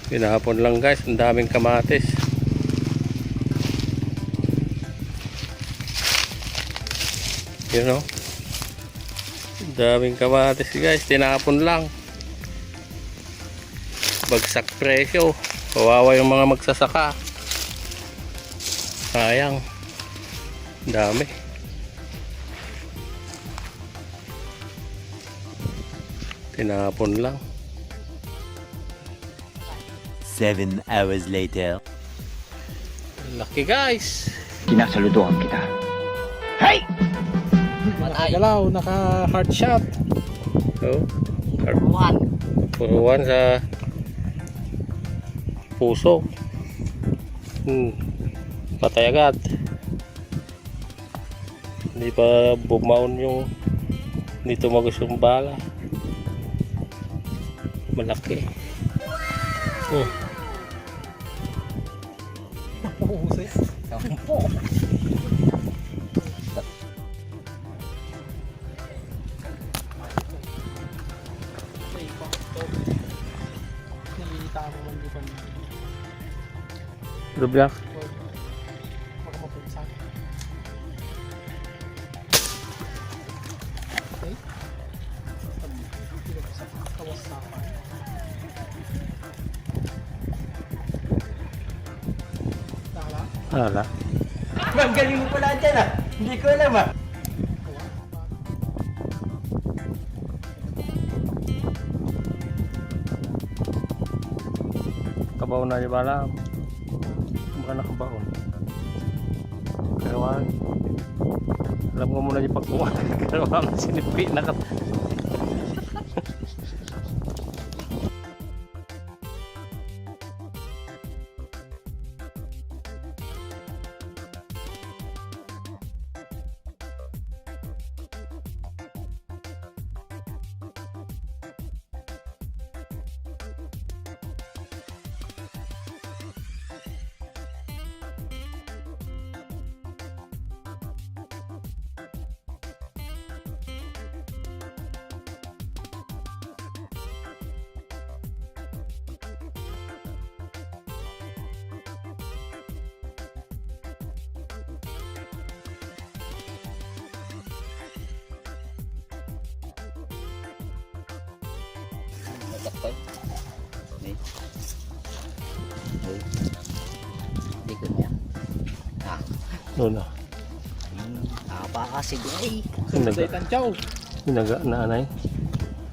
Pinahapon lang guys, ang daming kamatis. Yun o. Daming kamatis guys, tinapon lang. Bagsak presyo. Kawawa yung mga magsasaka. Sayang. Dami. Tinapon lang. 7 hours later. Laki guys. Sinasaludohan kita. Hey! Nakagalaw, naka hard shot. Oh, puruan sa puso. Patay agad. Hindi pa bumaon yung, hindi tumagos yung bala. Malaki. Nalilita ako man di pa Rubyak. makapapunsa. Okay. Sa kawas na ako. Tala. Hala. Ang galing mo pala dyan ah. Hindi ko alam ah. Kabaon na yung bala. Baka nakabaon. Karawang. Alam ko muna yung pagkuha. Karawang sinipi na ka. Likod niya. Ah. Doon na. Napakasig ay. Solday tanchaw. Hinaga na anay.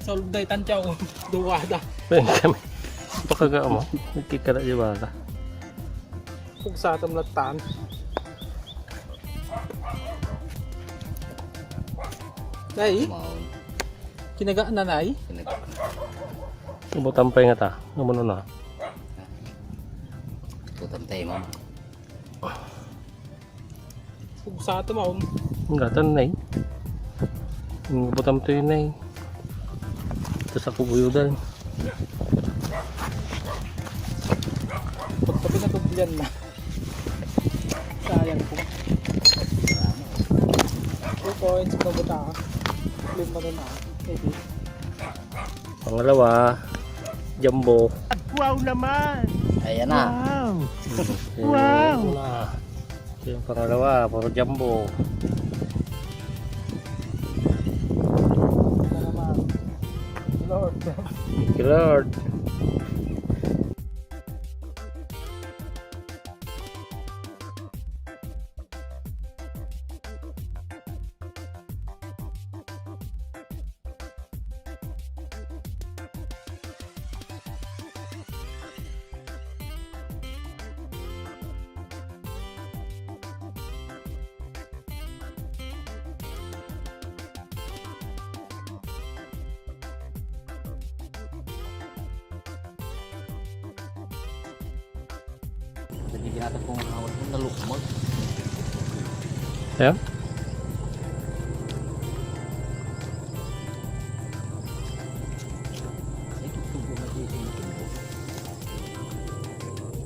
Solday tanchaw. Duwada. Pwede kami. Pagkaga mo. Nagkikara yung bala. Kung sa atam latan. Nay, kinagaan na nay. Butampay nga ta. Naman na. Tutantay mo. Kung sa atam ako. Ang gatan na eh. Butam to yun na eh. Tapos ako buyudan. Pagtabi na tublian na. Sayang po. 2 points pabuta ka. Lima na na. Maybe. Pangalawa, jumbo. Wow naman! Ayan na. Wow! Yung pangalawa, puro jumbo. Ito naman. Lord. Thank you Lord. Hindi natin kung hawak mo nalukmag. Ayan.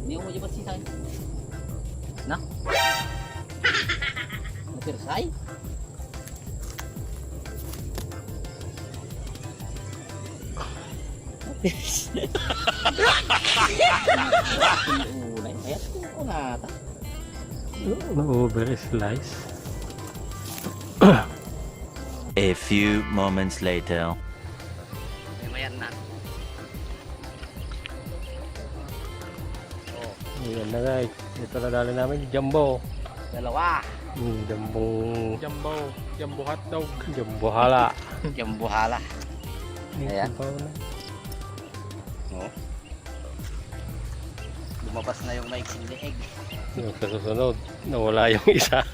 Hindi mo dyan masisay. Na? Napirsay? Unay. Ayan, unata. Na-over slice. A few moments later. Mayan na. Ayan na guys. Ito na dali namin. Jumbo. Dalawa. Jumbo hotdog. Jumbo hala. Yung buhala. Ayan. Oh. Lumabas na yung maiksing leeg. Yung sa susunod, nawala yung isa.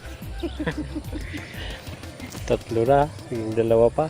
Tatlo na. Yung dalawa pa.